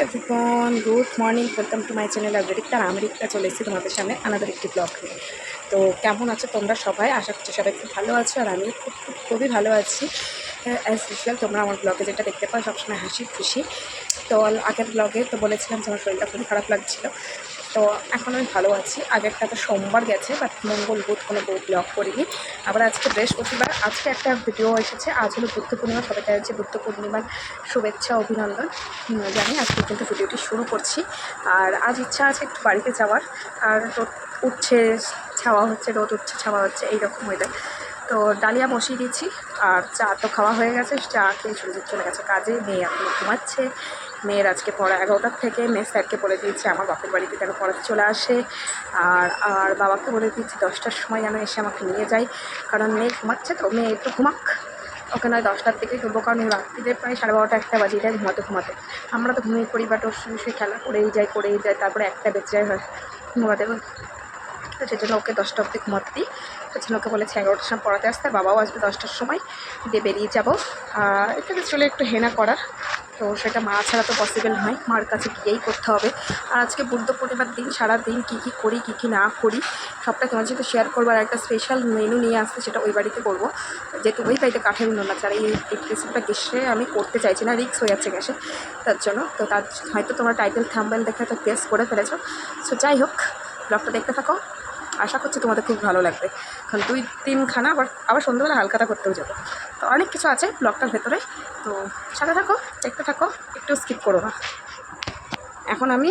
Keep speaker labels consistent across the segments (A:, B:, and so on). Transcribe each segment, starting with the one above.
A: Everyone, good morning, welcome to my channel America. America চলে এসেছি তোমাদের সামনে আনাদার একটি ব্লগ নিয়ে। তো কেমন আছো তোমরা সবাই? আশা করছি সবাই খুব ভালো আছো, আর আমি খুবই ভালো আছি। অ্যাজ ইউজুয়াল তোমরা আমার ব্লগে যেটা দেখতে পাও সবসময় হাসি খুশি। তো আগের ব্লগে তো বলেছিলাম যে আমার শরীরটা খুবই খারাপ লাগছিল, তো এখন আমি ভালো আছি। আগেরটা তো সোমবার গেছে, বাট মঙ্গল বুধ কোনো ব্লগ করিনি। আবার আজকে বৃহস্পতিবার, আজকে একটা ভিডিও এসেছে। আজ হলো বুদ্ধ পূর্ণিমা, সবাইকে হচ্ছে বুদ্ধ পূর্ণিমার শুভেচ্ছা অভিনন্দন জানি। আজকে কিন্তু ভিডিওটি শুরু করছি। আর আজ ইচ্ছা আছে একটু বাড়িতে যাওয়ার, আর রোদ উঠছে ছাওয়া হচ্ছে, রোদ উঠছে ছাওয়া হচ্ছে, এইরকম ওয়েদার। তো ডালিয়া বসিয়ে দিয়েছি, আর চা তো খাওয়া হয়ে গেছে। চা খেয়ে চলে গেছে কাজে। মেয়ে এখন ঘুমাচ্ছে। মেয়ের আজকে পড়া 11টার থেকে। মেয়ে স্যারকে বলে দিয়েছি আমার বাপের বাড়িতে যেন পড়াতে চলে আসে, আর বাবাকে বলে দিয়েছি 10টার সময় যেন এসে আমাকে নিয়ে যায়, কারণ মেয়ে ঘুমাচ্ছে। তো মেয়ে একটু ঘুমাক, ওকে নয় 10টার থেকে তুলবো, কারণ রাত্রিতে প্রায় 12:30 1টা বাজিয়ে যায় ঘুমাতে। আমরা তো ঘুমিয়ে পড়ি, বাট ওর শুয়ে খেলা করেই যায়, তারপরে 1টা বেজে যায় হয় ঘুমাতে। তো সেজন্য ওকে 10টা অবধি ঘুমাতে দিই। সেজন্য ওকে বলেছি 11টার সময় পড়াতে আসতে। বাবাও আসবে 10টার সময়, দিয়ে বেরিয়ে যাবো এখানে চলে একটু হেনা করার। তো সেটা মা ছাড়া তো পসিবল নয়, মার কাছে গিয়েই করতে হবে। আর আজকে বুদ্ধ পূর্ণিমার দিন সারাদিন কী কী করি কী কী না করি সবটা তোমার সাথে শেয়ার করবো। আর একটা স্পেশাল মেনু নিয়ে আসতে, সেটা ওই বাড়িতে করবো, যেহেতু ওই বাড়িতে কাঠের উনুন আছে। আর এই রেসিপিটা গ্যাসে আমি করতে চাইছি না, রিস্ক হয়ে যাচ্ছে গ্যাসে, তার জন্য। তো তার হয়তো তোমরা টাইটেল থাম্বনেল দেখে তো গেস করে ফেলেছো। সো যাই হোক, ব্লগটা দেখতে থাকো, আশা করছি তোমাদের খুব ভালো লাগবে। কারণ 2-3 খানা আবার সন্ধ্যাবেলা হালখাতা করতেও যাবো। তো অনেক কিছু আছে ব্লগটার ভেতরে, তো সাথে থাকো, দেখতে থাকো, একটু স্কিপ করো না। এখন আমি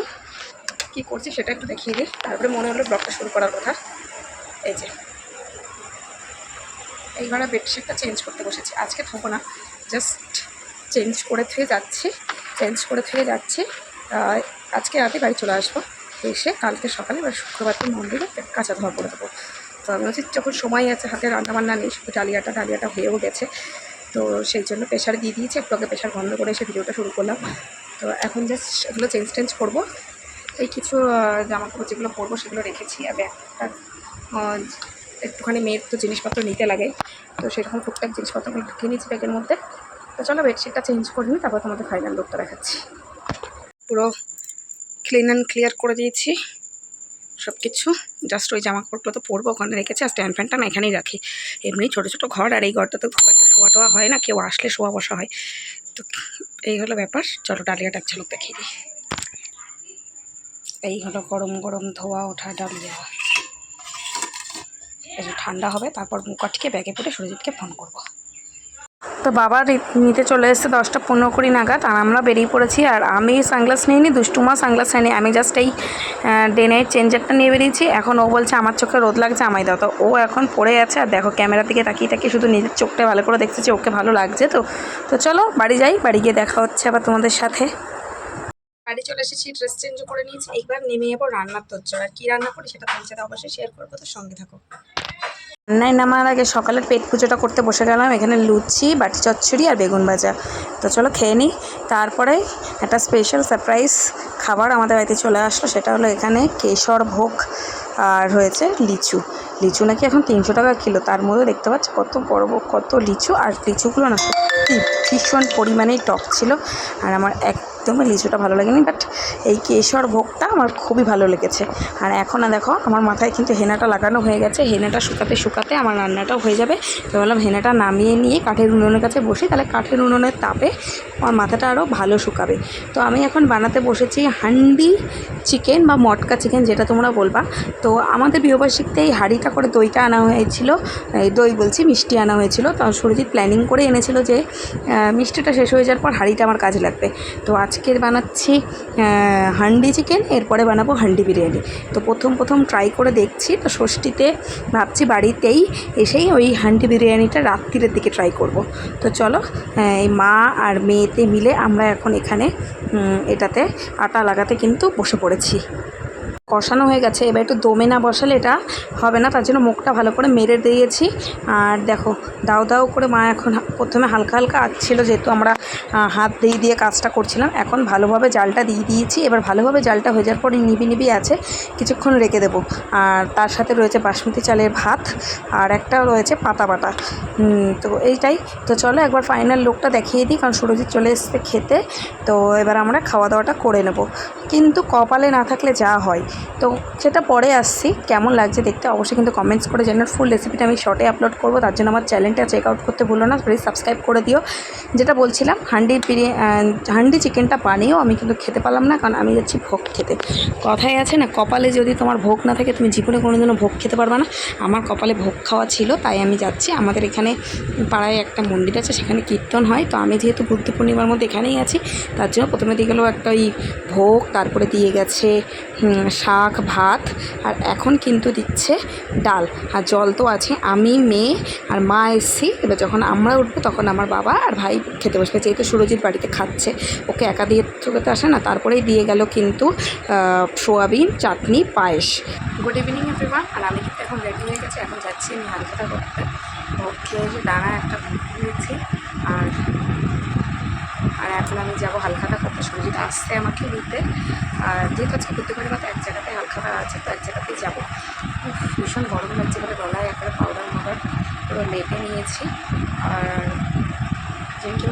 A: কি করছি সেটা একটু দেখিয়ে দিই, তারপরে মনে হলো ব্লগটা শুরু করার কথা। এই যে এইবারে বেডশিটটা চেঞ্জ করতে বসেছি। আজকে থাকবো না, জাস্ট চেঞ্জ করে থেকে যাচ্ছি। আজকে রাতে বাড়ি চলে আসবো, এসে কালকে সকালে বা শুক্রবার দিন মন্দিরে কাঁচা ধোয়া করে দেবো। তো আমি হচ্ছে যখন সময় আছে, হাতে রান্নাবান্না নেই, শুধু ডালিয়াটা হয়েও গেছে। তো সেই জন্য প্রেশারে দিয়ে দিয়েছি, একটু আগে প্রেশার বন্ধ করে এসে ভিডিওটা শুরু করলাম। তো এখন জাস্ট এগুলো চেঞ্জ করবো। এই কিছু জামাকাপড় যেগুলো পরবো সেগুলো রেখেছি। আর একটা একটুখানি মেয়ের তো জিনিসপত্র নিতে লাগে, তো সেরকম টুকটাক জিনিসপত্রগুলো ঢুকিয়ে নিয়েছি ব্যাগের মধ্যে। তো চলো বেডশিটটা চেঞ্জ করে নিই, তারপর তোমাদের ফাইনাল লুকটা দেখাচ্ছি। পুরো ক্লিন অ্যান্ড ক্লিয়ার করে দিয়েছি সব কিছু। জাস্ট ওই জামাকাপড়গুলো তো পরবো, ওখানে রেখেছি। আর স্ট্যান্ড ফ্যানটা না এখানেই রাখি, এমনি ছোটো ছোটো ঘর, আর এই ঘরটা তো খুব একটা শোয়া টোয়া হয় না, কেউ আসলে শোয়া বসা হয়। তো এই হলো ব্যাপার। চলো ডালিয়াটা এক ঝলক দেখিয়ে দিই। এই হলো গরম গরম ধোয়া ওঠা ডালিয়া। এই যে ঠান্ডা হবে, তারপর মুখাটিকে ব্যাগে পরে সুরজিৎকে ফোন করবো। তো বাবা নিতে চলে এসেছে 10:15 নাগাদ, আর আমরা বেরিয়ে পড়েছি। আর আমি সানগ্লাস নিইনি, দুষ্টুমা সানগ্লাস নেয়নি, আমি জাস্ট এই ডে নাইট চেঞ্জারটা নিয়ে বেরিয়েছি। এখন ও বলছে আমার চোখে রোদ লাগছে, আমায় দাও। তো ও এখন পড়ে আছে, আর দেখো ক্যামেরার দিকে তাকিয়ে শুধু নিজের চোখটা ভালো করে দেখছে যে ওকে ভালো লাগছে। তো চলো বাড়ি যাই, বাড়ি গিয়ে দেখা হচ্ছে আবার তোমাদের সাথে। বাড়ি চলে এসেছি, ড্রেস চেঞ্জও করে নিয়েছি। এইবার নেমে যাবো রান্নার তোজ্জোর। আর কী রান্না করি সেটা তোমার সাথে অবশ্যই শেয়ার করবো, তো সঙ্গে থাকো। রান্নায় নামার আগে সকালের পেট পুজোটা করতে বসে গেলাম। এখানে লুচি, বাটি চচ্চড়ি আর বেগুন ভাজা। তো চলো খেয়ে নিই। তারপরে একটা স্পেশাল সারপ্রাইজ খাবার আমাদের বাড়িতে চলে আসলো, সেটা হলো এখানে কেশর ভোগ আর হয়েছে লিচু নাকি এখন 300 টাকা কিলো। তার মধ্যে দেখতে পাচ্ছি কত বড় কত লিচু, আর লিচুগুলো না সত্যি ভীষণ পরিমাণেই টক ছিল। আর আমার একদমই লিচুটা ভালো লাগেনি, বাট এই কেশর ভোগটা আমার খুবই ভালো লেগেছে। আর এখন দেখো আমার মাথায় কিন্তু হেনাটা লাগানো হয়ে গেছে। হেনাটা শুকাতে আমার রান্নাটাও হয়ে যাবে। তো বললাম হেনাটা নামিয়ে নিয়ে কাঠের উনুনের কাছে বসি, তাহলে কাঠের উনুনের তাপে আমার মাথাটা আরও ভালো শুকাবে। তো আমি এখন বানাতে বসেছি হান্ডি চিকেন বা মটকা চিকেন, যেটা তোমরা বলবা। তো আমাদের বিবাহবার্ষিকীতে এই হাঁড়িটা করে দইটা আনা হয়েছিল, দই বলছি মিষ্টি আনা হয়েছিল। তো সুরজিৎ প্ল্যানিং করে এনেছিল যে মিষ্টিটা শেষ হয়ে যাওয়ার পর হাঁড়িটা আমার কাজে লাগবে। তো আজকে বানাচ্ছি হান্ডি চিকেন, এরপরে বানাবো হান্ডি বিরিয়ানি। তো প্রথম ট্রাই করে দেখছি। তো ষষ্ঠীতে ভাবছি বাড়িতেই এসেই ওই হান্ডি বিরিয়ানিটা রাত্রিরের দিকে ট্রাই করব। তো চলো এই মা আর মেয়েতে মিলে আমরা এখন এখানে এটাতে আটা লাগাতে কিন্তু বসে পড়েছি। কষানো হয়ে গেছে, এবার একটু দমে না বসালে এটা হবে না, তার জন্য মুখটা ভালো করে মেরে দিয়েছি। আর দেখো দাও দাও করে মা এখন প্রথমে হালকা হালকা আঁচছিল, যেহেতু আমরা হাত দিয়ে কাজটা করছিলাম। এখন ভালোভাবে জালটা দিয়ে দিয়েছি। এবার ভালোভাবে জালটা হয়ে যাওয়ার পরে নিবি আছে, কিছুক্ষণ রেখে দেবো। আর তার সাথে রয়েছে বাসমতি চালের ভাত, আর একটা রয়েছে পাতা বাটা। তো এইটাই। তো চলো একবার ফাইনাল লুকটা দেখিয়ে দিই, কারণ সুরজিৎ চলে এসেছে খেতে। তো এবার আমরা খাওয়া দাওয়াটা করে নেব। কিন্তু কপালে না থাকলে যা হয়, তো সেটা পরে আসছি। কেমন লাগছে দেখতে অবশ্যই কিন্তু কমেন্টস করে জানার। ফুল রেসিপিটা আমি শর্টে আপলোড করবো, তার জন্য আমার চ্যানেলটা চেক আউট করতে ভুলো না, প্লিজ সাবস্ক্রাইব করে দিও। যেটা বলছিলাম, হান্ডি চিকেনটা বানিয়েও আমি কিন্তু খেতে পারলাম না, কারণ আমি যাচ্ছি ভোগ খেতে। কথায় আছে না, কপালে যদি তোমার ভোগ না থাকে তুমি জীবনে কোনোদিনও ভোগ খেতে পারবে না। আমার কপালে ভোগ খাওয়া ছিল, তাই আমি যাচ্ছি। আমাদের এখানে পাড়ায় একটা মন্দির আছে, সেখানে কীর্তন হয়। তো আমি যেহেতু বুদ্ধ পূর্ণিমার মধ্যে এখানেই আছি, তার জন্য প্রথমে দিয়ে গেলো একটা ওই ভোগ, তারপরে দিয়ে গেছে শাক ভাত, আর এখন কিন্তু দিচ্ছে ডাল, আর জল তো আছে। আমি মেয়ে আর মা এসছি। এবার যখন আমরা উঠবো তখন আমার বাবা আর ভাই খেতে বসবে, যেহেতু সুরজিৎ বাড়িতে খাচ্ছে, ওকে একা দিয়ে চোখেতে আসে না। তারপরেই দিয়ে গেল কিন্তু সোয়াবিন, চাটনি, পায়েস। Good evening everyone. আর আমি কিন্তু এখন রেডি হয়ে গেছি, এখন যাচ্ছি আমি হালখাতা করতে। ভোগ খেয়ে এসে দাঁড়া একটা ভোগ নিয়েছি, আর এখন আমি যাবো হালখাতা করতে। সুরজিৎ আসছে আমাকে নিতে। আর যেহেতু আজকে বুদ্ধ পরিমাতে এক জায়গাতে হালখাতা আছে, তো এক জায়গাতেই যাবো। ভীষণ গরম লাগছে বলে গলায় একবারে পাউডার পুরো লেপে নিয়েছি। আর যেহেতু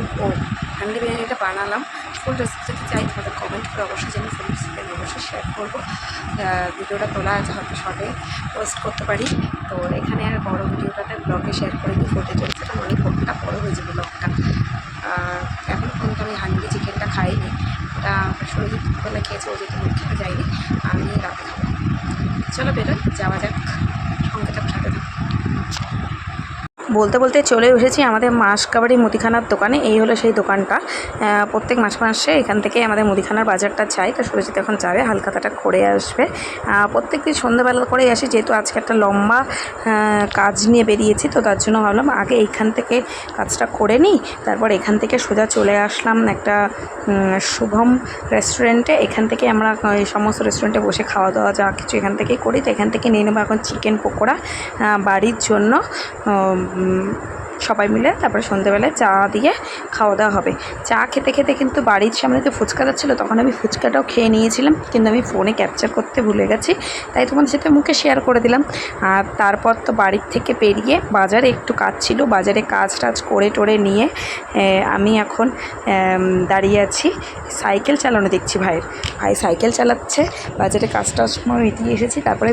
A: হান্ডি বিরিয়ানিটা বানালাম, ফুল রেসিপি যদি চাই তাহলে কমেন্ট করে অবশ্যই জানি, ফুল রেসিপি আমি অবশ্যই শেয়ার করবো। ভিডিওটা তোলা আছে, হয়তো শর্টে পোস্ট করতে পারি। তো এখানে আর বড় ভিডিওটাতে ব্লগে শেয়ার করে দিই, ফুটে চলছে, তো অনেক ভোগটা বড়ো হয়ে যাবে ব্লগটা। এখন পর্যন্ত আমি হান্ডি চিকেনটা খাইনি, ওটা সুরজিৎ বেলা খেয়েছে, ও যেহেতু মুখ খেতে যায়নি, আমি রাতে খাবো। চলো বেরোই, যাওয়া যাক, সঙ্গে থাক, সাথে থাক। বলতে বলতে চলে এসেছি আমাদের মাসকাবাড়ি মুদিখানার দোকানে। এই হলো সেই দোকানটা। প্রত্যেক মাসে এখান থেকে আমাদের মুদিখানার বাজারটা চাই। তো সুরজিৎ এখন যাবে, হালখাতাটা করে আসবে। প্রত্যেক দিন সন্ধ্যাবেলা করেই আসি, যেহেতু আজকে একটা লম্বা কাজ নিয়ে বেরিয়েছি, তো তার জন্য ভাবলাম আগে এইখান থেকে কাজটা করে নিই, তারপর এখান থেকে সোজা চলে আসলাম একটা শুভম রেস্টুরেন্টে। এখান থেকে আমরা এই সমস্ত রেস্টুরেন্টে বসে খাওয়া দাওয়া যা কিছু এখান থেকেই করি। তো এখান থেকে নিয়ে নেবো এখন চিকেন পকোড়া বাড়ির জন্য, সবাই মিলে। তারপরে সন্ধ্যেবেলায় চা দিয়ে খাওয়া দাওয়া হবে। চা খেতে খেতে কিন্তু বাড়ির সামনে যে ফুচকা যাচ্ছিলো, তখন আমি ফুচকাটাও খেয়ে নিয়েছিলাম, কিন্তু আমি ফোনে ক্যাপচার করতে ভুলে গেছি, তাই তোমাদের সাথে মুখে শেয়ার করে দিলাম। আর তারপর তো বাড়ির থেকে বেরিয়ে বাজারে একটু কাজ ছিল, বাজারে কাজ টাজ করে টোরে নিয়ে আমি এখন দাঁড়িয়ে আছি। সাইকেল চালানো দেখছি ভাই সাইকেল চালাচ্ছে। বাজারে কাজটা সময় মিটিয়ে এসেছি। তারপরে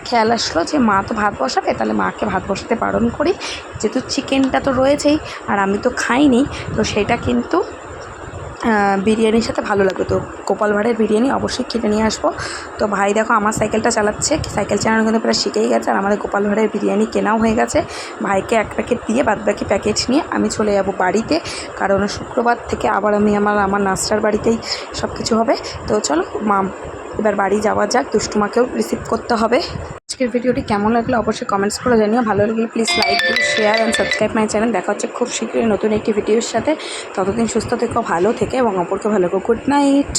A: খেয়াল আসলো যে মা তো ভাত বসাবে, তাহলে মাকে ভাত বসাতে বারণ করি, যেহেতু চিকেনটা তো রয়েছেই আর আমি তো খাইনি, তো সেটা কিন্তু বিরিয়ানির সাথে ভালো লাগবে। তো গোপাল ভাঁড়ের বিরিয়ানি অবশ্যই কিনে নিয়ে আসবো। তো ভাই দেখো আমার সাইকেলটা চালাচ্ছে, সাইকেল চালানো কিন্তু প্রায় শিখেই গেছে। আর আমাদের গোপাল ভাঁড়ের বিরিয়ানি কেনাও হয়ে গেছে। ভাইকে এক প্যাকেট দিয়ে বাদবাকি প্যাকেট নিয়ে আমি চলে যাব বাড়িতে, কারণ শুক্রবার থেকে আবার আমি আমার নাস্তার বাড়িতেই সব কিছু হবে। তো চলো এবার বাড়ি যাওয়া যাক, দুষ্টুমাকেও রিসিভ করতে হবে। আজকের ভিডিওটি কেমন লাগলো অবশ্যই কমেন্টস করে জানিও। ভালো লাগলে প্লিজ লাইক দিন, share and subscribe my channel. দেখা হচ্ছে খুব শীঘ্রই নতুন একটি ভিডিওর সাথে। ততদিন সুস্থ থেকো, ভালো থেকে এবং অপরকে ভালো থেকো। Good night.